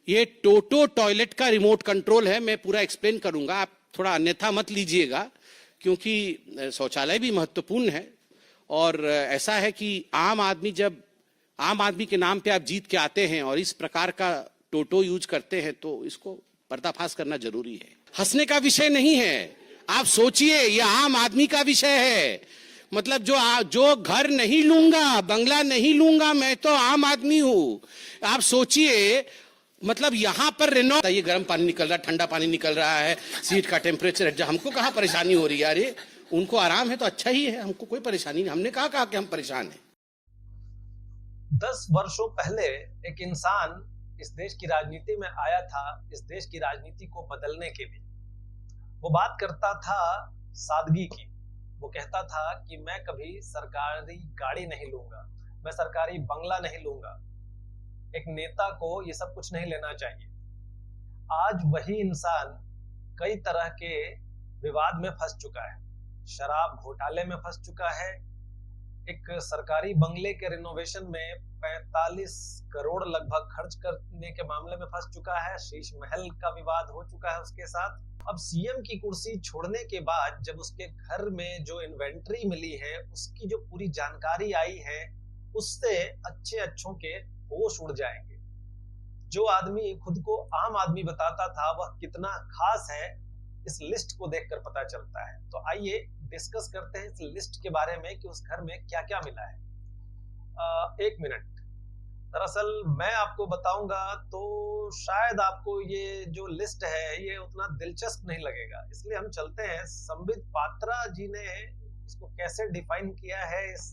ये टोटो टॉयलेट का remote control है। मैं पूरा एक्सप्लेन करूंगा, आप थोड़ा अन्यथा मत लीजिएगा, क्योंकि शौचालय भी महत्वपूर्ण है। और ऐसा है कि आम आदमी के नाम पे आप जीत के आते हैं और इस प्रकार का टोटो यूज करते हैं, तो इसको पर्दाफाश करना जरूरी है। हंसने का विषय नहीं है, आप सोचिए, ये आम आदमी का विषय है। मतलब जो घर नहीं लूंगा, बंगला नहीं लूंगा, मैं तो आम आदमी हूं। आप सोचिए, मतलब यहां पर ये गर्म पानी निकल रहा है, ठंडा पानी निकल रहा है, सीट का टेम्परेचर है, हमको कहां परेशानी हो रही है? अरे उनको आराम है तो अच्छा ही है, हमको कोई परेशानी नहीं। हमने कहा कि हम परेशान हैं। 10 वर्षों पहले एक इंसान इस देश की राजनीति में आया था, इस देश की राजनीति को बदलने के लिए। वो बात करता था सादगी की। वो कहता था कि मैं कभी सरकारी गाड़ी नहीं लूंगा, मैं सरकारी बंगला नहीं लूंगा। एक नेता को ये सब कुछ नहीं लेना चाहिए। आज वही इंसान कई तरह के विवाद में फंस चुका है, शराब घोटाले में फंस चुका है, एक सरकारी बंगले के रिनोवेशन में 45 करोड़ लगभग खर्च करने के मामले में फंस चुका है, शीश महल का विवाद हो चुका है उसके साथ। अब सीएम की कुर्सी छोड़ने के बाद जब उसके घर में जो इन्वेंट्री मिली है, उसकी जो पूरी जानकारी आई है, उससे अच्छों के होश उड़ जाएंगे। जो आदमी खुद को आम आदमी बताता था, वह कितना खास है, इस लिस्ट को देखकर पता चलता है। तो आइए डिस्कस करते हैं इस लिस्ट के बारे में कि उस घर में क्या क्या मिला है। 1 मिनट। दरअसल मैं आपको बताऊंगा तो शायद आपको ये जो लिस्ट है ये उतना दिलचस्प नहीं लगेगा, इसलिए हम चलते हैं। संबित पात्रा जी ने इसको कैसे डिफाइन किया है, इस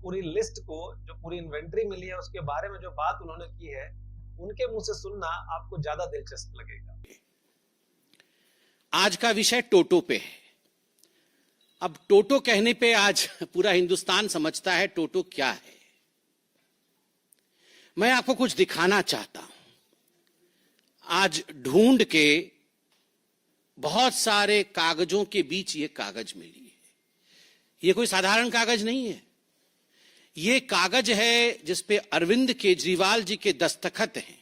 पूरी लिस्ट को, जो पूरी इन्वेंट्री मिली है उसके बारे में जो बात उन्होंने की है, उनके मुंह से सुनना आपको ज्यादा दिलचस्प लगेगा। आज का विषय टोटो पे है। अब टोटो कहने पे आज पूरा हिंदुस्तान समझता है टोटो क्या है। मैं आपको कुछ दिखाना चाहता हूं। आज ढूंढ के बहुत सारे कागजों के बीच ये कागज मिली है। ये कोई साधारण कागज नहीं है, ये कागज है जिसपे अरविंद केजरीवाल जी के दस्तखत हैं।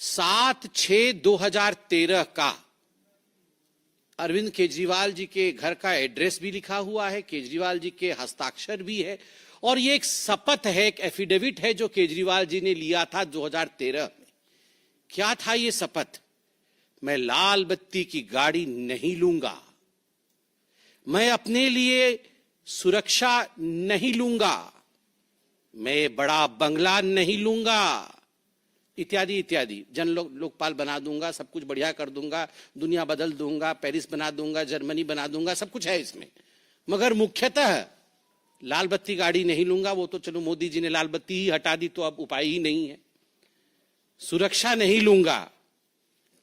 7/6/2013 का अरविंद केजरीवाल जी के घर का एड्रेस भी लिखा हुआ है, केजरीवाल जी के हस्ताक्षर भी है, और ये एक शपथ है, एक एफिडेविट है जो केजरीवाल जी ने लिया था 2013 में। क्या था ये शपथ? मैं लाल बत्ती की गाड़ी नहीं लूंगा, मैं अपने लिए सुरक्षा नहीं लूंगा, मैं बड़ा बंगला नहीं लूंगा, इत्यादि इत्यादि। लोकपाल बना दूंगा, सब कुछ बढ़िया कर दूंगा, दुनिया बदल दूंगा, पेरिस बना दूंगा, जर्मनी बना दूंगा, सब कुछ है इसमें। मगर मुख्यतः लाल बत्ती गाड़ी नहीं लूंगा। वो तो चलो मोदी जी ने लाल बत्ती ही हटा दी तो अब उपाय ही नहीं है। सुरक्षा नहीं लूंगा,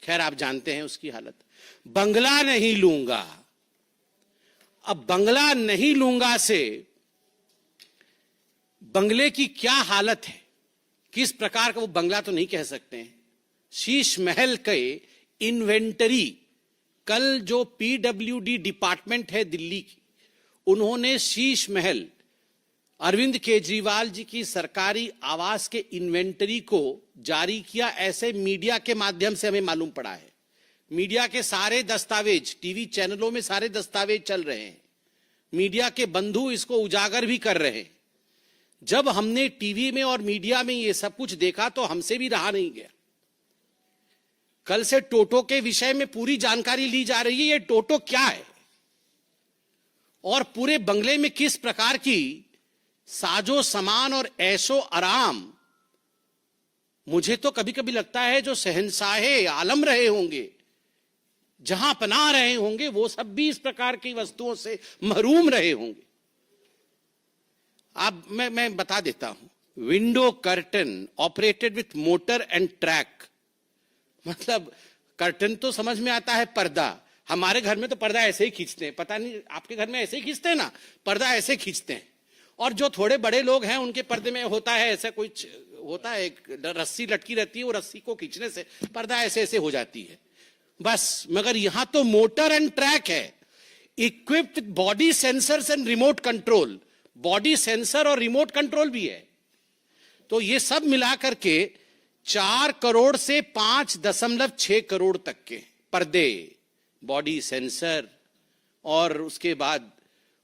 खैर आप जानते हैं उसकी हालत। बंगला नहीं लूंगा। अब बंगला नहीं लूंगा से बंगले की क्या हालत है, किस प्रकार का वो बंगला तो नहीं कह सकते हैं। शीश महल के इन्वेंटरी, कल जो पीडब्ल्यूडी डिपार्टमेंट है दिल्ली की, उन्होंने शीश महल अरविंद केजरीवाल जी की सरकारी आवास के इन्वेंटरी को जारी किया, ऐसे मीडिया के माध्यम से हमें मालूम पड़ा है। मीडिया के सारे दस्तावेज, टीवी चैनलों में सारे दस्तावेज चल रहे हैं, मीडिया के बंधु इसको उजागर भी कर रहे हैं। जब हमने टीवी में और मीडिया में ये सब कुछ देखा तो हमसे भी रहा नहीं गया। कल से टोटो के विषय में पूरी जानकारी ली जा रही है। ये टोटो क्या है और पूरे बंगले में किस प्रकार की साजो सामान और ऐशो आराम। मुझे तो कभी कभी लगता है जो शहंशाहे आलम रहे होंगे, जहां पनाह रहे होंगे, वो सब भी इस प्रकार की वस्तुओं से महरूम रहे होंगे। अब मैं बता देता हूं। Window curtain operated with motor and track. मतलब कर्टन तो समझ में आता है, पर्दा। हमारे घर में तो पर्दा ऐसे ही खींचते हैं, पता नहीं आपके घर में ऐसे ही खींचते हैं ना, पर्दा ऐसे खींचते हैं। और जो थोड़े बड़े लोग हैं उनके पर्दे में होता है ऐसा कुछ, होता है एक रस्सी लटकी रहती है, वो रस्सी को खींचने से पर्दा ऐसे ऐसे हो जाती है बस। मगर यहां तो मोटर एंड ट्रैक है, equipped body sensors and remote control. Body sensor और रिमोट कंट्रोल भी है। तो ये सब मिलाकर के 4 करोड़ से 5.6 करोड़ तक के पर्दे, बॉडी सेंसर, और उसके बाद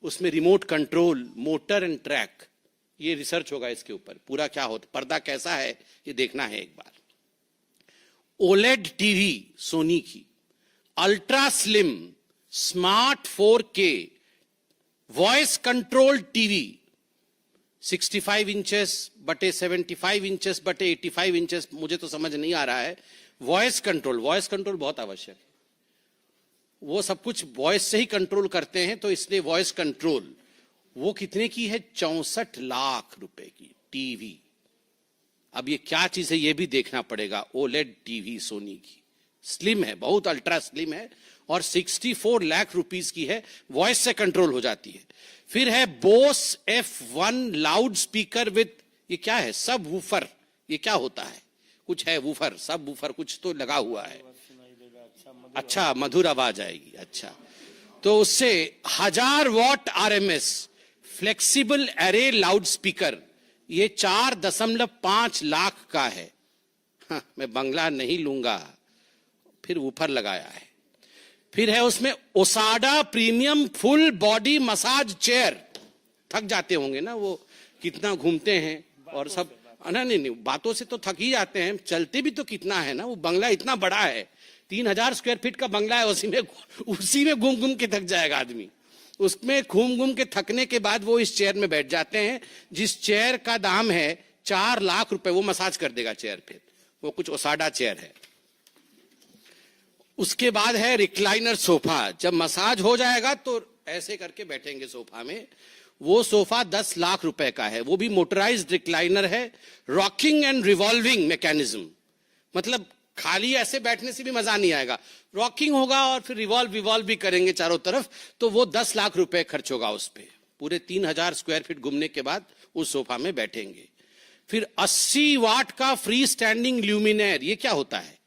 उसमें remote control, motor and track. ये रिसर्च होगा इसके ऊपर, पूरा क्या होता, पर्दा कैसा है ये देखना है एक बार। ओलेड टीवी सोनी की, ultra slim smart 4K voice control TV, 65 inches बटे 75 इंचेस बटे 85 इंचेस, मुझे तो समझ नहीं आ रहा है। वॉइस कंट्रोल बहुत आवश्यक है, वो सब कुछ वॉइस से ही कंट्रोल करते हैं, तो इसलिए वॉइस कंट्रोल। वो कितने की है? 64 लाख रुपए की टीवी। अब ये क्या चीज है ये भी देखना पड़ेगा। ओलेड टीवी सोनी की, स्लिम है, बहुत अल्ट्रा स्लिम है, और 64 लाख रुपीस की है, वॉइस से कंट्रोल हो जाती है। फिर है Bose F1 loud speaker with, ये क्या है? सब वूफर। ये क्या होता है? कुछ है वूफर, सब वूफर कुछ तो लगा हुआ है। अच्छा, मधुर आवाज आएगी। अच्छा, तो उससे 1000 what RMS flexible array loud speaker, ये 4.5 लाख का है। हाँ, मैं बंगला नहीं लूंगा। फिर ऊपर लगाया है। फिर है उसमें ओसाडा premium full body massage chair. थक जाते होंगे ना वो, कितना घूमते हैं और सब। नहीं, बातों से तो थक ही जाते हैं, चलते भी तो कितना है ना। वो बंगला इतना बड़ा है, 3000 स्क्वायर फीट का बंगला है, उसी में घूम घूम के थक जाएगा आदमी। उसमें घूम घूम के थकने के बाद वो इस चेयर में बैठ जाते हैं, जिस चेयर का दाम है 4 लाख रुपए। वो मसाज कर देगा चेयर पे, वो कुछ ओसाडा चेयर है। उसके बाद है रिक्लाइनर सोफा। जब मसाज हो जाएगा तो ऐसे करके बैठेंगे सोफा में। वो सोफा 10 लाख रुपए का है, वो भी मोटराइज्ड रिक्लाइनर है, रॉकिंग एंड रिवॉल्विंग मैकेनिज्म। मतलब खाली ऐसे बैठने से भी मजा नहीं आएगा, रॉकिंग होगा और फिर रिवॉल्व भी करेंगे चारों तरफ, तो वो 10 लाख रुपए खर्च होगा उस पे। पूरे 3000 स्क्वायर फीट घूमने के बाद उस सोफा में बैठेंगे। फिर 80 वाट का फ्री स्टैंडिंग ल्यूमिनेयर, ये क्या होता है?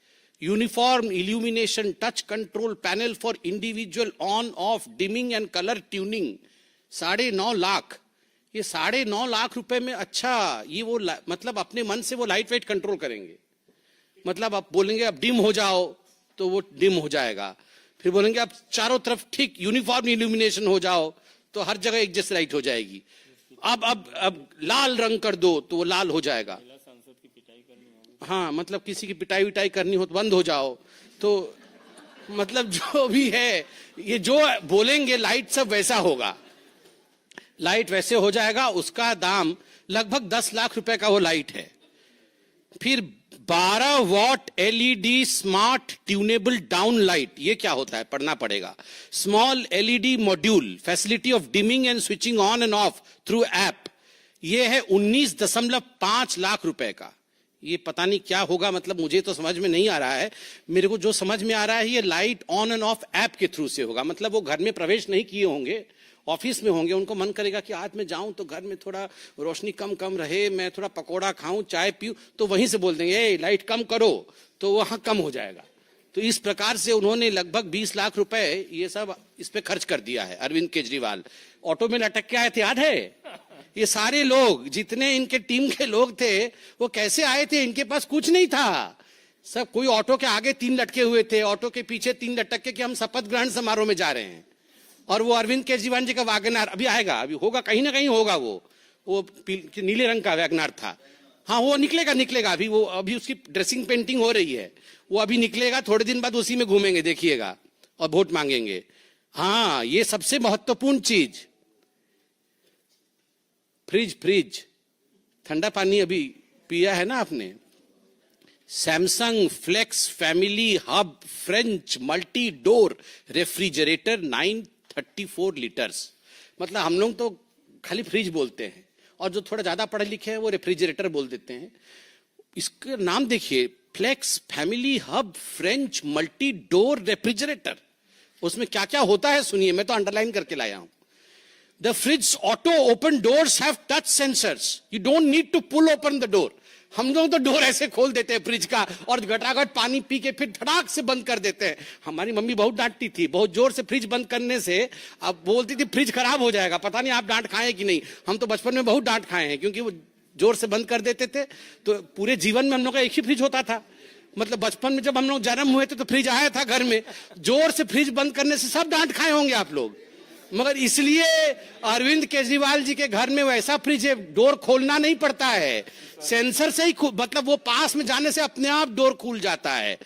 Uniform illumination touch control panel for individual on off dimming and colour tuning, 9.5 lakh. ये 9.5 लाख रुपए में, अच्छा ये वो मतलब अपने मन से वो लाइट वेट कंट्रोल करेंगे। मतलब आप बोलेंगे अब डिम हो जाओ तो वो डिम हो जाएगा, फिर बोलेंगे अब चारों तरफ ठीक यूनिफॉर्म इल्यूमिनेशन हो जाओ तो हर जगह एक जैसी लाइट हो जाएगी। अब लाल रंग कर दो तो वो लाल हो जाएगा। हाँ, मतलब किसी की पिटाई विटाई करनी हो तो बंद हो जाओ। तो मतलब जो भी है, ये जो बोलेंगे लाइट सब वैसा होगा, लाइट वैसे हो जाएगा। उसका दाम लगभग 10 लाख रुपए का वो लाइट है। फिर 12 what LED smart tunable down light, ये क्या होता है? पढ़ना पड़ेगा। Small LED module, facility of dimming and switching on end of through app, ये है 19.5 लाख रुपए का। ये पता नहीं क्या होगा, मतलब मुझे तो समझ में नहीं आ रहा है। मेरे को जो समझ में आ रहा है, ये light on end of app के थ्रू से होगा। मतलब वो घर में प्रवेश नहीं किए होंगे, ऑफिस में होंगे, उनको मन करेगा कि आज मैं जाऊं तो घर में थोड़ा रोशनी कम रहे, मैं थोड़ा पकोड़ा खाऊं, चाय पीऊं, तो वहीं से बोल देंगे ए लाइट कम करो, तो वहां कम हो जाएगा। तो इस प्रकार से उन्होंने लगभग 20 लाख रुपए ये सब इस पे खर्च कर दिया है। अरविंद केजरीवाल ऑटो में लटक के आए थे, याद है? ये सारे लोग, जितने इनके टीम के लोग थे, वो कैसे आए थे? इनके पास कुछ नहीं था। सब कोई ऑटो के आगे 3 लटके हुए थे, ऑटो के पीछे 3 लटक के कि हम शपथ ग्रहण समारोह में जा रहे हैं। और वो अरविंद केजरीवाल जी का वैगनआर अभी आएगा, अभी होगा, कहीं ना कहीं होगा। वो नीले रंग का वैगनआर था। हाँ, वो निकलेगा अभी। वो अभी उसकी ड्रेसिंग पेंटिंग हो रही है, वो अभी निकलेगा, थोड़े दिन बाद उसी में घूमेंगे, देखिएगा, और वोट मांगेंगे। हाँ, ये सबसे महत्वपूर्ण चीज, फ्रिज, ठंडा पानी अभी पिया है ना आपने? Samsung flex family hub French multi door refrigerator 934 litres. मतलब हम लोग तो खाली फ्रिज बोलते हैं, और जो थोड़ा ज्यादा पढ़े लिखे हैं वो रेफ्रिजरेटर बोल देते हैं। इसका नाम देखिए, flex family hub French multi door refrigerator. उसमें क्या क्या होता है सुनिए, मैं तो अंडरलाइन करके लाया हूं। The fridge auto open doors have touch sensors. You don't need to pull open the door. हम लोग तो डोर ऐसे खोल देते हैं फ्रिज का, और घटाघट पानी पी के फिर धड़ाक से बंद कर देते हैं। हमारी मम्मी बहुत डांटती थी, बहुत जोर से फ्रिज बंद करने से। अब बोलती थी फ्रिज खराब हो जाएगा। पता नहीं आप डांट खाए कि नहीं, हम तो बचपन में बहुत डांट खाए हैं, क्योंकि वो जोर से बंद कर देते थे। तो पूरे जीवन में हम लोग का एक ही फ्रिज होता था। मतलब बचपन में जब हम लोग जन्म हुए थे तो फ्रिज आया था घर में, जोर से फ्रिज बंद करने से सब डांट खाए होंगे आप लोग। मगर इसलिए अरविंद केजरीवाल जी के घर में वैसा फ्रिज है, डोर खोलना नहीं पड़ता है, सेंसर से ही मतलब वो पास में जाने से अपने आप डोर खुल जाता है।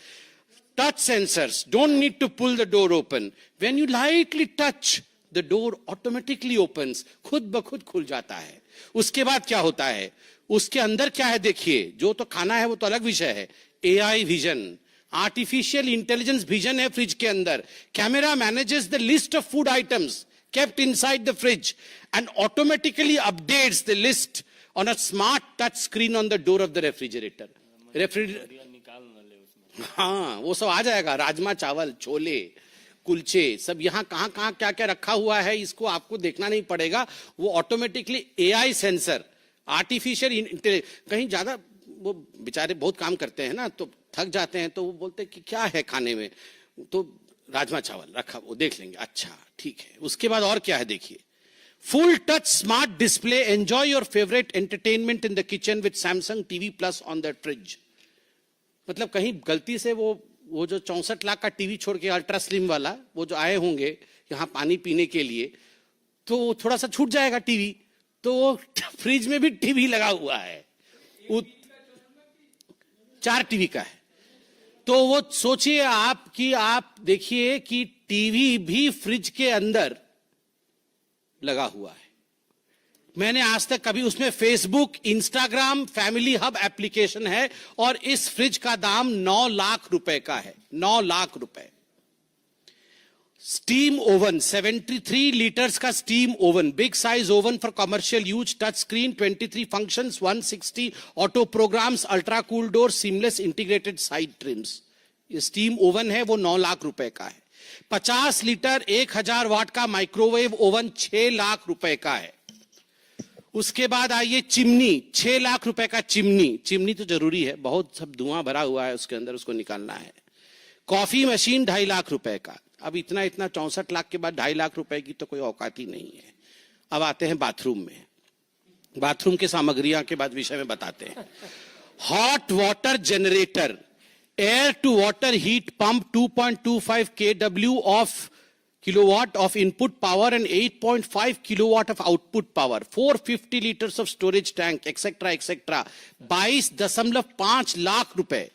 Touch sensors, don't need to pull the door open, when you lightly touch the door automatically opens, खुद ब खुद खुल जाता है। उसके बाद क्या होता है, उसके अंदर क्या है देखिए, जो तो खाना है वो तो अलग विषय है। AI vision, artificial intelligence vision है फ्रिज के अंदर। Camera manages the list of food items kept inside the fridge and automatically updates the list on a smart touch screen on the door of the refrigerator. हाँ, वो सब आ जाएगा, राजमा चावल, छोले, कुलचे, सब यहाँ कहाँ कहाँ क्या क्या रखा हुआ है, इसको आपको देखना नहीं पड़ेगा। वो automatically AI sensor, artificial intelligence. कहीं ज्यादा वो बेचारे बहुत काम करते हैं ना, तो थक जाते हैं, तो वो बोलते हैं कि क्या है खाने में, तो राजमा चावल रखा, वो देख लेंगे, अच्छा ठीक है। उसके बाद और क्या है देखिए, full touch smart display, enjoy your favourite entertainment in the kitchen with Samsung TV plus on the fridge. मतलब कहीं गलती से वो जो 64 लाख का टीवी छोड़ के अल्ट्रा स्लिम वाला वो जो आए होंगे यहाँ पानी पीने के लिए, तो थोड़ा सा छूट जाएगा टीवी, तो फ्रिज में भी टीवी लगा हुआ है, 4 टीवी का है। तो वो सोचिए आप कि आप देखिए कि टीवी भी फ्रिज के अंदर लगा हुआ है। मैंने आज तक कभी उसमें Facebook, Instagram, family hub application है, और इस फ्रिज का दाम 9 लाख रुपए का है, 9 लाख रुपए। स्टीम ओवन, 73 लीटर्स का steam oven, big size oven for commercial use, touch screen, 23 functions, 160 auto programmes, ultra cool door, seamless integrated side trims. ये स्टीम ओवन है, वो 9 लाख रुपए का है। 50 लीटर 1000 वाट का माइक्रोवेव ओवन 6 लाख रुपए का है। उसके बाद आइए चिमनी, 6 लाख रुपए का चिमनी। चिमनी तो जरूरी है, बहुत सब धुआं भरा हुआ है उसके अंदर, उसको निकालना है। कॉफी मशीन 2.5 लाख रुपए का। अब इतना 64 लाख के बाद 2.5 लाख रुपए की तो कोई औकात ही नहीं है। अब आते हैं बाथरूम में, बाथरूम की सामग्रियां के बाद विषय में बताते हैं। Hot water generator, air to water heat pump, 2.25 kW of kilowatt of input power and 8.5 kilowatt of output power, 450 liters of storage tank, etc. etc. 22.5 lakh रुपए।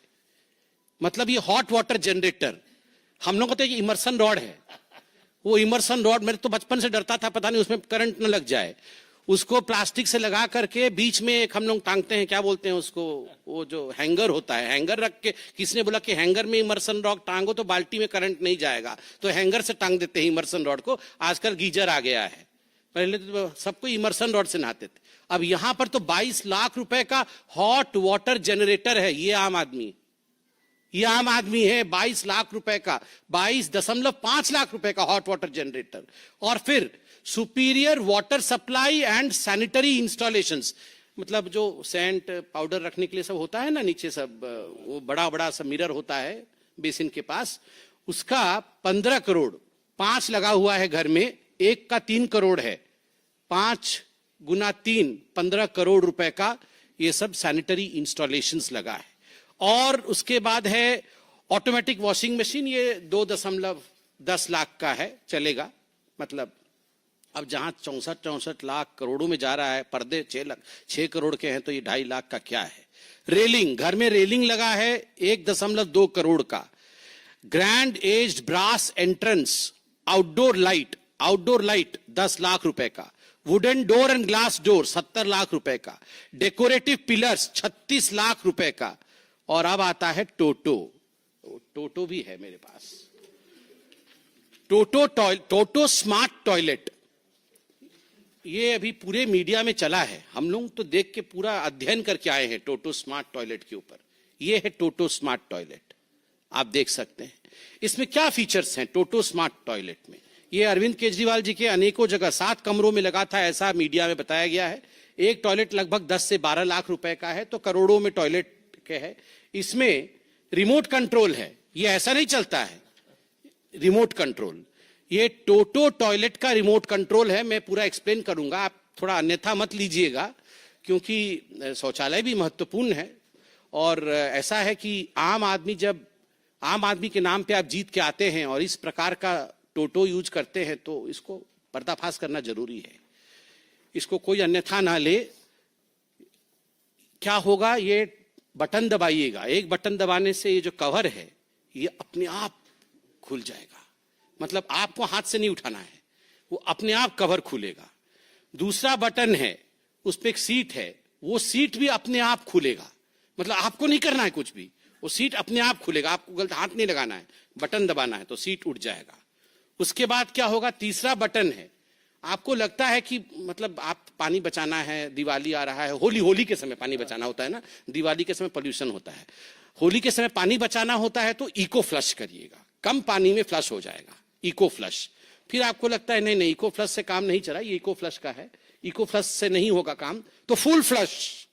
मतलब ये हॉट वाटर जनरेटर, हम लोग को तो ये इमर्सन रॉड है, वो इमर्सन रॉड मेरे तो बचपन से डरता था, पता नहीं उसमें करंट न लग जाए। उसको प्लास्टिक से लगा करके बीच में एक हम लोग टांगते हैं, क्या बोलते हैं उसको, वो जो हैंगर होता है, हैंगर रख के, किसने बोला कि हैंगर में इमर्सन रॉड टांगो तो बाल्टी में करंट नहीं जाएगा, तो हैंगर से टांग देते हैं इमर्सन रॉड को। आजकल गीजर आ गया है, पहले तो सबको इमर्सन रॉड से नहाते थे। अब यहां पर तो 22 लाख रुपए का हॉट वाटर जनरेटर है। ये आम आदमी है, 22 लाख रुपए का, 22.5 लाख रुपए का हॉट वाटर जनरेटर। और फिर superior water supply and sanitary installations, मतलब जो सेंट पाउडर रखने के लिए सब होता है ना नीचे, सब वो बड़ा बड़ा सब मिरर होता है बेसिन के पास, उसका 15 करोड़, 5 लगा हुआ है घर में, एक का 3 करोड़ है, 5 गुना 3, 15 करोड़ रुपए का ये सब सैनिटरी इंस्टॉलेशंस लगा है। और उसके बाद है ऑटोमेटिक वॉशिंग मशीन, ये 2.10 लाख का है, चलेगा। मतलब अब जहां 64 लाख करोड़ों में जा रहा है, पर्दे 6 करोड़ के हैं, तो ये 2.5 लाख का क्या है। रेलिंग, घर में रेलिंग लगा है 1.2 करोड़ का। Grand aged brass entrance, outdoor light 10 lakh रुपए का। Wooden door and glass door 70 lakh रुपए का। डेकोरेटिव पिलर्स 36 लाख रुपए का। और अब आता है टोटो भी है मेरे पास, टोटो स्मार्ट टॉयलेट। ये अभी पूरे मीडिया में चला है, हम लोग तो देख के पूरा अध्ययन करके आए हैं टोटो स्मार्ट टॉयलेट के ऊपर। ये है टोटो स्मार्ट टॉयलेट, आप देख सकते हैं इसमें क्या फीचर्स हैं टोटो स्मार्ट टॉयलेट में। ये अरविंद केजरीवाल जी के अनेकों जगह 7 कमरों में लगा था, ऐसा मीडिया में बताया गया है। एक टॉयलेट लगभग 10 से 12 लाख रुपए का है, तो करोड़ों में टॉयलेट के है। इसमें रिमोट कंट्रोल है, ये ऐसा नहीं चलता है, रिमोट कंट्रोल। ये टोटो टॉयलेट का रिमोट कंट्रोल है, मैं पूरा एक्सप्लेन करूंगा, आप थोड़ा अन्यथा मत लीजिएगा, क्योंकि शौचालय भी महत्वपूर्ण है। और ऐसा है कि आम आदमी के नाम पे आप जीत के आते हैं और इस प्रकार का टोटो यूज करते हैं, तो इसको पर्दाफाश करना जरूरी है। इसको कोई अन्यथा ना ले। क्या होगा, ये बटन दबाइएगा, एक बटन दबाने से ये जो कवर है ये अपने आप खुल जाएगा। मतलब आपको हाथ से नहीं उठाना है, वो अपने आप कवर खुलेगा। दूसरा बटन है, उस पर एक सीट है, वो सीट भी अपने आप खुलेगा। मतलब आपको नहीं करना है कुछ भी, वो सीट अपने आप खुलेगा। आपको गलत हाथ नहीं लगाना है, बटन दबाना है तो सीट उठ जाएगा। उसके बाद क्या होगा, तीसरा बटन है, आपको लगता है कि मतलब आप पानी बचाना है, दिवाली आ रहा है, होली के समय पानी बचाना होता है ना, दिवाली के समय पोल्यूशन होता है, होली के समय पानी बचाना होता है, तो इको फ्लश करिएगा, कम पानी में फ्लश हो जाएगा, इको फ्लश। फिर आपको लगता है नहीं इको फ्लश से काम नहीं चला, ये इको फ्लश का है, इको फ्लश से नहीं होगा काम, तो फुल फ्लश,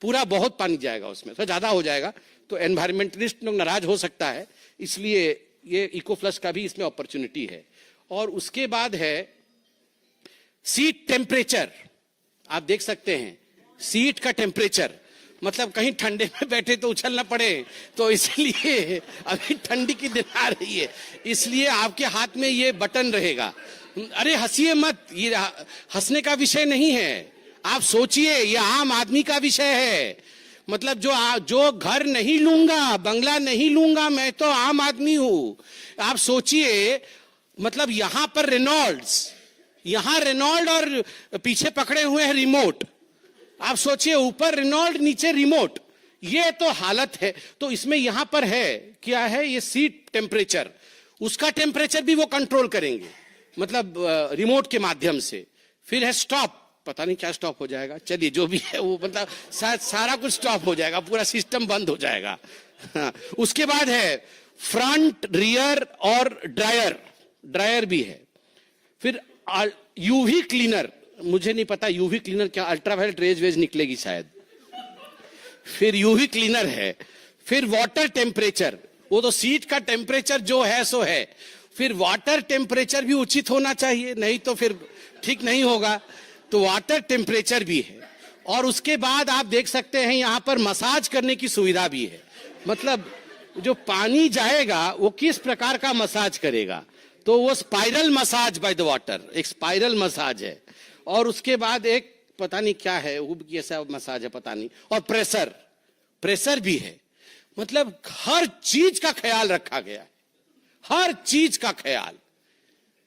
पूरा बहुत पानी जाएगा उसमें, थोड़ा ज्यादा हो जाएगा तो एनवायरमेंटलिस्ट लोग नाराज हो सकता है, इसलिए ये इको फ्लश का भी इसमें अपॉर्चुनिटी है। और उसके बाद है सीट टेम्परेचर। आप देख सकते हैं सीट का टेम्परेचर, मतलब कहीं ठंडे में बैठे तो उछल ना पड़े, तो इसलिए अभी ठंडी की दिन आ रही है, इसलिए आपके हाथ में ये बटन रहेगा। अरे हंसिए मत, ये हंसने का विषय नहीं है, आप सोचिए, ये आम आदमी का विषय है। मतलब जो घर नहीं लूंगा, बंगला नहीं लूंगा, मैं तो आम आदमी हूं। आप सोचिए, मतलब यहां पर रेनॉल्ड और पीछे पकड़े हुए हैं रिमोट। आप सोचिए, ऊपर रेनॉल्ड नीचे रिमोट, ये तो हालत है। तो इसमें यहां पर है, क्या है, ये सीट टेम्परेचर, उसका टेम्परेचर भी वो कंट्रोल करेंगे, मतलब रिमोट के माध्यम से। फिर है स्टॉप, पता नहीं क्या स्टॉप हो जाएगा, चलिए जो भी है वो, मतलब सारा कुछ स्टॉप हो जाएगा, पूरा सिस्टम बंद हो जाएगा। हाँ। उसके बाद है फ्रंट, रियर और ड्रायर भी है। फिर यूवी क्लीनर, मुझे नहीं पता यूवी क्लीनर क्या, अल्ट्रावायलेट रेज वेज निकलेगी शायद। फिर यूवी क्लीनर है। फिर वाटर टेम्परेचर, वो तो सीट का टेम्परेचर जो है सो है। फिर वाटर टेम्परेचर भी उचित होना चाहिए, नहीं तो फिर ठीक नहीं होगा, तो वाटर टेम्परेचर भी है। और उसके बाद आप देख सकते हैं यहां पर मसाज करने की सुविधा भी है, मतलब जो पानी जाएगा वो किस प्रकार का मसाज करेगा, तो वो spiral massage by the water, एक स्पाइरल मसाज है। और उसके बाद एक पता नहीं क्या है, वो कैसा मसाज है पता नहीं, और प्रेशर भी है। मतलब हर चीज का ख्याल रखा गया है, हर चीज का ख्याल।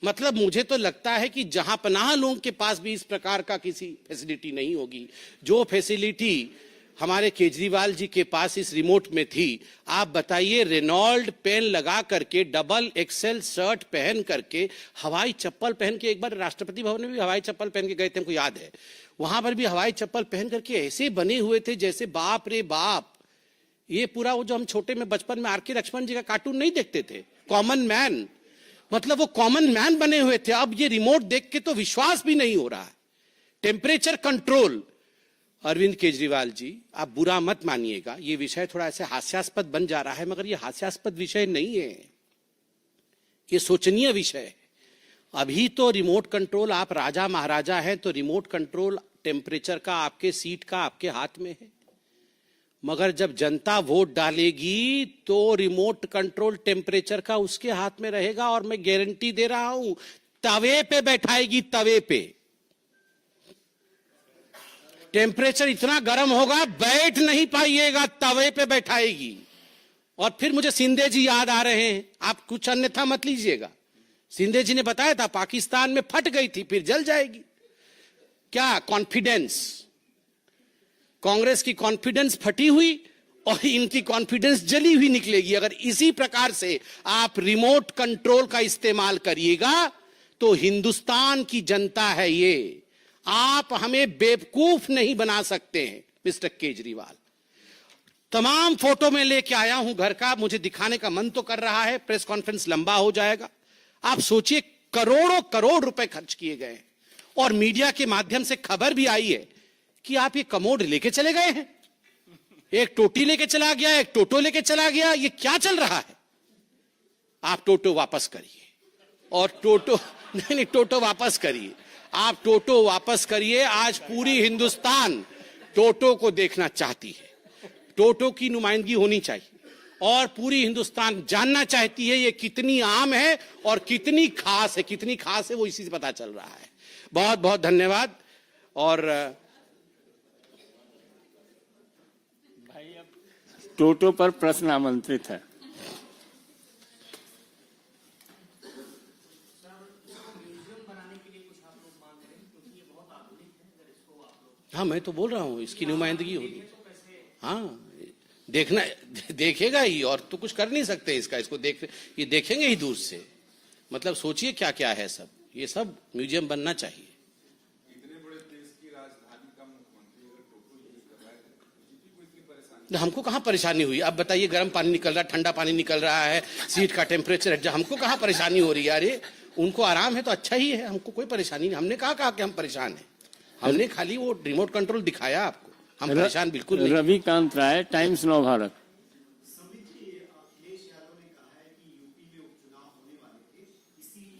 मतलब मुझे तो लगता है कि जहां पनाह लोगों के पास भी इस प्रकार का किसी फैसिलिटी नहीं होगी, जो फैसिलिटी हमारे केजरीवाल जी के पास इस रिमोट में थी। आप बताइए, रेनॉल्ड पेन लगा करके, डबल एक्सेल शर्ट पहन करके, हवाई चप्पल पहन के, एक बार राष्ट्रपति भवन में भी हवाई चप्पल पहन के गए थे, हमको याद है, वहां पर भी हवाई चप्पल पहन करके ऐसे बने हुए थे जैसे बाप रे बाप। ये पूरा वो जो हम छोटे में बचपन में आर.के. लक्ष्मण जी का कार्टून नहीं देखते थे, कॉमन मैन, मतलब वो कॉमन मैन बने हुए थे। अब ये रिमोट देख के तो विश्वास भी नहीं हो रहा है। टेम्परेचर कंट्रोल, अरविंद केजरीवाल जी आप बुरा मत मानिएगा, ये विषय थोड़ा ऐसे हास्यास्पद बन जा रहा है, मगर ये हास्यास्पद विषय नहीं है, ये सोचनीय विषय है। अभी तो रिमोट कंट्रोल, आप राजा महाराजा हैं तो रिमोट कंट्रोल टेम्परेचर का आपके सीट का आपके हाथ में है, मगर जब जनता वोट डालेगी तो रिमोट कंट्रोल टेम्परेचर का उसके हाथ में रहेगा। और मैं गारंटी दे रहा हूं, तवे पे बैठाएगी, तवे पे टेम्परेचर इतना गर्म होगा बैठ नहीं पाइएगा, तवे पे बैठाएगी। और फिर मुझे सिंधे जी याद आ रहे हैं, आप कुछ अन्यथा मत लीजिएगा, सिंधे जी ने बताया था पाकिस्तान में फट गई थी फिर जल जाएगी। क्या कॉन्फिडेंस, कांग्रेस की कॉन्फिडेंस फटी हुई और इनकी कॉन्फिडेंस जली हुई निकलेगी। अगर इसी प्रकार से आप रिमोट कंट्रोल का इस्तेमाल करिएगा तो हिंदुस्तान की जनता है ये, आप हमें बेवकूफ नहीं बना सकते हैं मिस्टर केजरीवाल। तमाम फोटो में लेके आया हूं घर का, मुझे दिखाने का मन तो कर रहा है, प्रेस कॉन्फ्रेंस लंबा हो जाएगा। आप सोचिए, करोड़ों करोड़ रुपए खर्च किए गए और मीडिया के माध्यम से खबर भी आई है कि आप ये कमोड लेके चले गए हैं, एक टोटी लेके चला गया, एक टोटो लेके चला गया, ये क्या चल रहा है? आप टोटो वापस करिए, और टोटो नहीं, टोटो वापस करिए, आप टोटो वापस करिए। आज पूरी हिंदुस्तान टोटो को देखना चाहती है। टोटो की नुमाइंदगी होनी चाहिए और पूरी हिंदुस्तान जानना चाहती है ये कितनी आम है और कितनी खास है। कितनी खास है वो इसी से पता चल रहा है। बहुत बहुत धन्यवाद। और भाई अब टोटो पर प्रश्न आमंत्रित है। हाँ, मैं तो बोल रहा हूं इसकी नुमाइंदगी होगी। हाँ, देखना देखेगा ही और तो कुछ कर नहीं सकते इसका। इसको ये देखेंगे ही दूर से। मतलब सोचिए क्या क्या है सब। ये सब म्यूजियम बनना चाहिए। इतने बड़े देश की राजधानी का मुख्यमंत्री अगर टोटो यूज कर रहा है तो कोई इतनी परेशानी? हमको कहाँ परेशानी हुई? अब बताइए, गर्म पानी निकल रहा है, ठंडा पानी निकल रहा है, सीट का टेम्परेचर है, हमको कहाँ परेशानी हो रही है? अरे उनको आराम है तो अच्छा ही है, हमको कोई परेशानी नहीं। हमने कहा कि हम परेशान हैं? हमने खाली वो रिमोट कंट्रोल दिखाया आपको। हम परेशान बिल्कुल नहीं। रविकांत राय, टाइम्स नव भारत।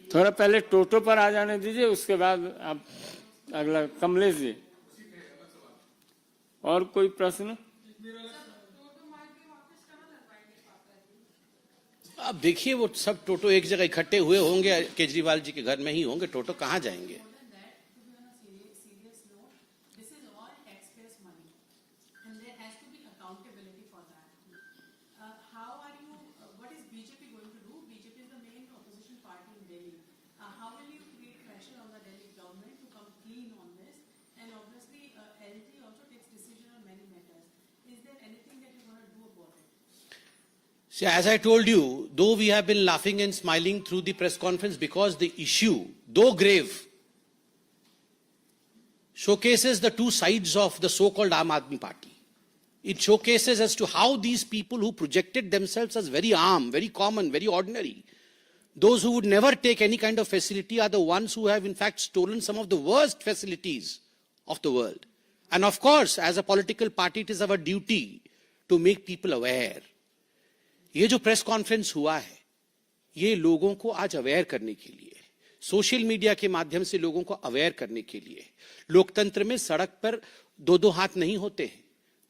थोड़ा पहले टोटो पर आ जाने दीजिए, उसके बाद आप अगला। कमलेश जी, और कोई प्रश्न? अब देखिए, वो सब टोटो एक जगह इकट्ठे हुए होंगे, केजरीवाल जी के घर में ही होंगे। टोटो कहाँ जाएंगे? See, as I told you, though we have been laughing and smiling through the press conference because the issue, though grave, showcases the two sides of the so-called Aam Aadmi Party. It showcases as to how these people who projected themselves as very arm, very common, very ordinary, those who would never take any kind of facility are the ones who have in fact stolen some of the worst facilities of the world. And of course, as a political party, it is our duty to make people aware. ये जो press conference हुआ है, ये लोगों को आज aware करने के लिए, सोशल मीडिया के माध्यम से लोगों को अवेयर करने के लिए। लोकतंत्र में सड़क पर दो दो हाथ नहीं होते हैं।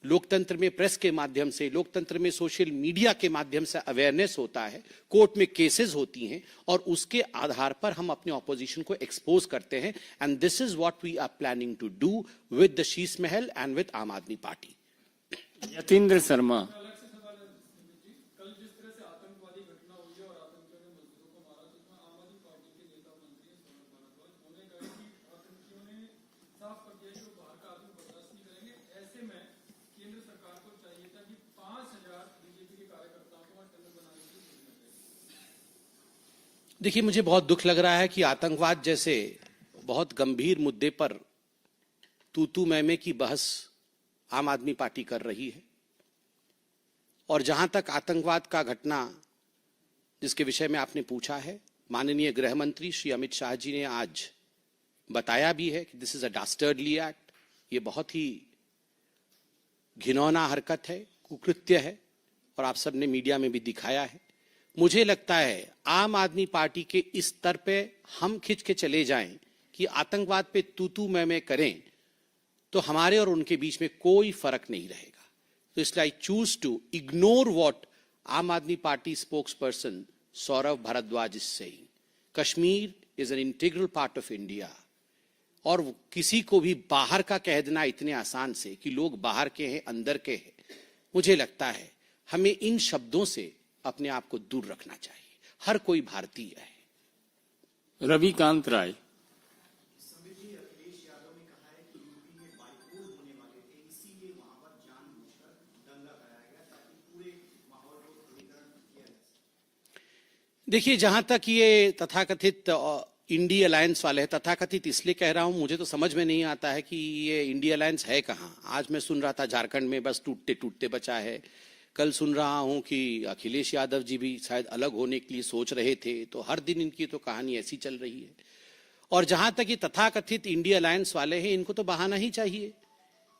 लोकतंत्र में प्रेस के माध्यम से, लोकतंत्र में सोशल मीडिया के माध्यम से अवेयरनेस होता है, कोर्ट में केसेस होती हैं और उसके आधार पर हम अपने ऑपोजिशन को एक्सपोज करते हैं। And this is what we are planning to do with the Sheesh Mahal and with आम आदमी पार्टी। यतीन्द्र शर्मा। देखिए, मुझे बहुत दुख लग रहा है कि आतंकवाद जैसे बहुत गंभीर मुद्दे पर तू मैं की बहस आम आदमी पार्टी कर रही है। और जहां तक आतंकवाद का घटना जिसके विषय में आपने पूछा है, माननीय गृह मंत्री श्री अमित शाह जी ने आज बताया भी है कि दिस इज अ डास्टर्डली एक्ट। ये बहुत ही घिनौना हरकत है, कुकृत्य है और आप सबने मीडिया में भी दिखाया है। मुझे लगता है आम आदमी पार्टी के इस स्तर पे हम खिंच के चले जाएं कि आतंकवाद पे तू मैं करें तो हमारे और उनके बीच में कोई फर्क नहीं रहेगा। तो इसलिए I choose to ignore what Aam Aadmi Party spokesperson Saurabh Bharadwaj is saying. Kashmir is an integral part of India और किसी को भी बाहर का कह देना इतने आसान से कि लोग बाहर के हैं, अंदर के हैं, मुझे लगता है हमें इन शब्दों से अपने आप को दूर रखना चाहिए। हर कोई भारतीय है। रविकांत राय। देखिए, जहां तक ये तथाकथित इंडी अलायंस वाले हैं, तथाकथित इसलिए कह रहा हूं, मुझे तो समझ में नहीं आता है कि ये इंडी अलायंस है कहां। आज मैं सुन रहा था झारखंड में बस टूटते टूटते बचा है। कल सुन रहा हूं कि अखिलेश यादव जी भी शायद अलग होने के लिए सोच रहे थे। तो हर दिन इनकी तो कहानी ऐसी चल रही है। और जहां तक ये तथाकथित इंडी अलायंस वाले हैं, इनको तो बहाना ही चाहिए।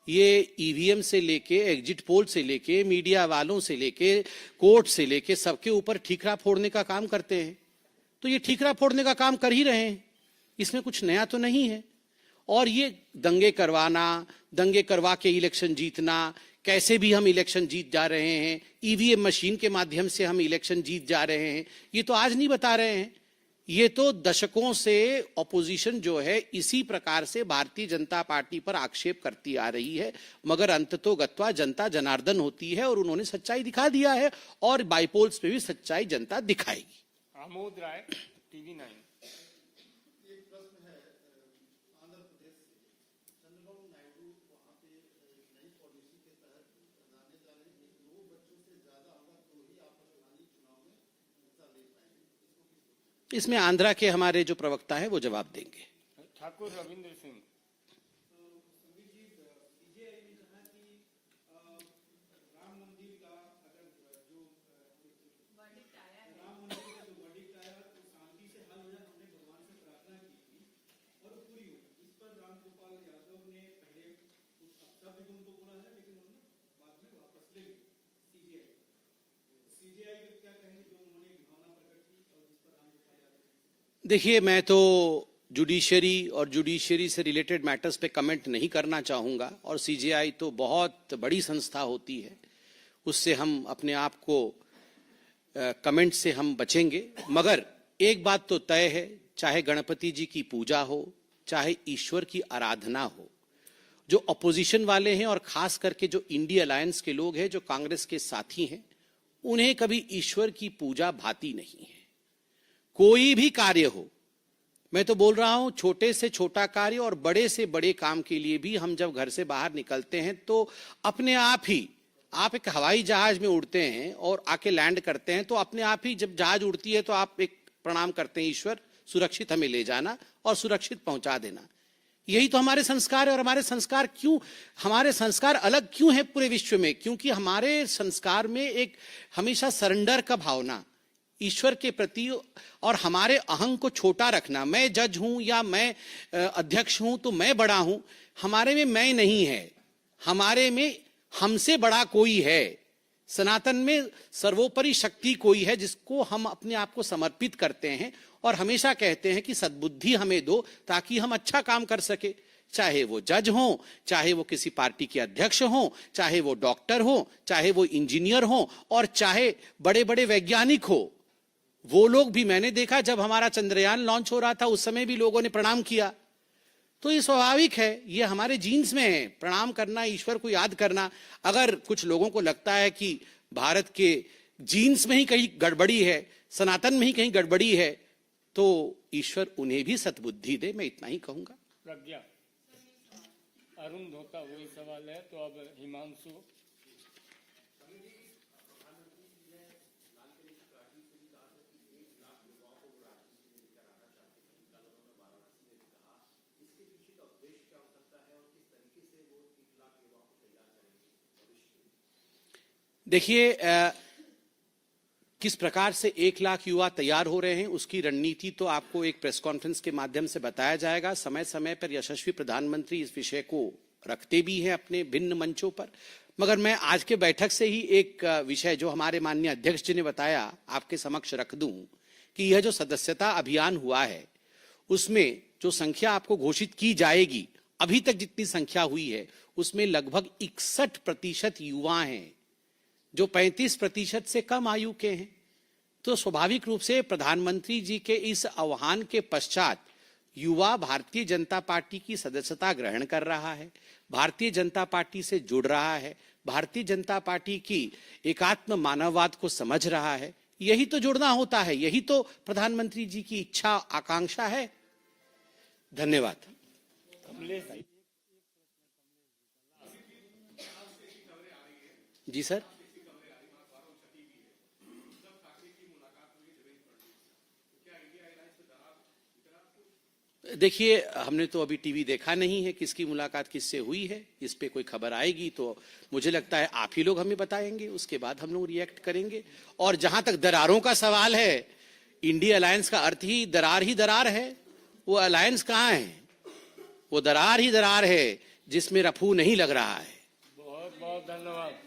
ये ईवीएम से लेके, एग्जिट पोल से लेके, मीडिया वालों से लेके, कोर्ट से लेके सबके ऊपर ठीकरा फोड़ने का काम करते हैं। तो ये ठीकरा फोड़ने का काम कर ही रहे हैं, इसमें कुछ नया तो नहीं है। और ये दंगे करवा के इलेक्शन जीतना, कैसे भी हम इलेक्शन जीत जा रहे हैं, ईवीएम मशीन के माध्यम से हम इलेक्शन जीत जा रहे हैं, ये तो आज नहीं बता रहे हैं। ये तो दशकों से ऑपोजिशन जो है इसी प्रकार से भारतीय जनता पार्टी पर आक्षेप करती आ रही है, मगर अंततोगत्वा जनता जनार्दन होती है और उन्होंने सच्चाई दिखा दिया है और बाईपोल्स पे भी सच्चाई जनता दिखाएगी। आमोद राय, TV9। इसमें आंध्रा के हमारे जो प्रवक्ता है वो जवाब देंगे। ठाकुर रविंद्र सिंह। देखिए, मैं तो जुडिशरी और जुडिशरी से रिलेटेड मैटर्स पे कमेंट नहीं करना चाहूँगा, और सीजेआई तो बहुत बड़ी संस्था होती है, उससे हम अपने आप को कमेंट से हम बचेंगे। मगर एक बात तो तय है, चाहे गणपति जी की पूजा हो, चाहे ईश्वर की आराधना हो, जो अपोजिशन वाले हैं और खास करके जो इंडिया अलायंस के लोग हैं, जो कांग्रेस के साथी हैं, उन्हें कभी ईश्वर की पूजा भाती नहीं है। कोई भी कार्य हो, मैं तो बोल रहा हूं, छोटे से छोटा कार्य और बड़े से बड़े काम के लिए भी हम जब घर से बाहर निकलते हैं तो अपने आप ही, आप एक हवाई जहाज में उड़ते हैं और आके लैंड करते हैं, तो अपने आप ही जब जहाज उड़ती है तो आप एक प्रणाम करते हैं, ईश्वर सुरक्षित हमें ले जाना और सुरक्षित पहुंचा देना। यही तो हमारे संस्कार है। और हमारे संस्कार अलग क्यों है पूरे विश्व में? क्योंकि हमारे संस्कार में एक हमेशा सरेंडर का भावना ईश्वर के प्रति और हमारे अहंग को छोटा रखना, मैं जज हूं या मैं अध्यक्ष हूं तो मैं बड़ा हूं, हमारे में मैं नहीं है, हमारे में हमसे बड़ा कोई है। सनातन में सर्वोपरि शक्ति कोई है जिसको हम अपने आप को समर्पित करते हैं और हमेशा कहते हैं कि सद्बुद्धि हमें दो ताकि हम अच्छा काम कर सके। चाहे वो जज हो, चाहे वो किसी पार्टी के अध्यक्ष हो, चाहे वो डॉक्टर हो, चाहे वो इंजीनियर हो, और चाहे बड़े बड़े वैज्ञानिक हो। वो लोग भी मैंने देखा, जब हमारा चंद्रयान लॉन्च हो रहा था उस समय भी लोगों ने प्रणाम किया। तो ये स्वाभाविक है, ये हमारे जीन्स में है, प्रणाम करना, ईश्वर को याद करना। अगर कुछ लोगों को लगता है कि भारत के जीन्स में ही कहीं गड़बड़ी है, सनातन में ही कहीं गड़बड़ी है, तो ईश्वर उन्हें भी सद्बुद्धि दे, मैं इतना ही कहूंगा। प्रज्ञा, अरुण धोता वही सवाल है, तो अब हिमांशु। देखिए, किस प्रकार से 1 लाख युवा तैयार हो रहे हैं उसकी रणनीति तो आपको एक प्रेस कॉन्फ्रेंस के माध्यम से बताया जाएगा। समय समय पर यशस्वी प्रधानमंत्री इस विषय को रखते भी हैं अपने भिन्न मंचों पर। मगर मैं आज के बैठक से ही एक विषय जो हमारे माननीय अध्यक्ष जी ने बताया आपके समक्ष रख दूं कि यह जो सदस्यता अभियान हुआ है उसमें जो संख्या आपको घोषित की जाएगी, अभी तक जितनी संख्या हुई है उसमें लगभग 61% युवा हैं जो 35% से कम आयु के हैं। तो स्वाभाविक रूप से प्रधानमंत्री जी के इस आह्वान के पश्चात युवा भारतीय जनता पार्टी की सदस्यता ग्रहण कर रहा है, भारतीय जनता पार्टी से जुड़ रहा है, भारतीय जनता पार्टी की एकात्म मानववाद को समझ रहा है। यही तो जुड़ना होता है, यही तो प्रधानमंत्री जी की इच्छा आकांक्षा है। धन्यवाद। जी सर। देखिए, हमने तो अभी टीवी देखा नहीं है, किसकी मुलाकात किससे हुई है। इस पे कोई खबर आएगी तो मुझे लगता है आप ही लोग हमें बताएंगे, उसके बाद हम लोग रिएक्ट करेंगे। और जहां तक दरारों का सवाल है, इंडिया अलायंस का अर्थ ही दरार है। वो अलायंस कहाँ है? वो दरार ही दरार है जिसमें रफू नहीं लग रहा है। बहुत बहुत धन्यवाद।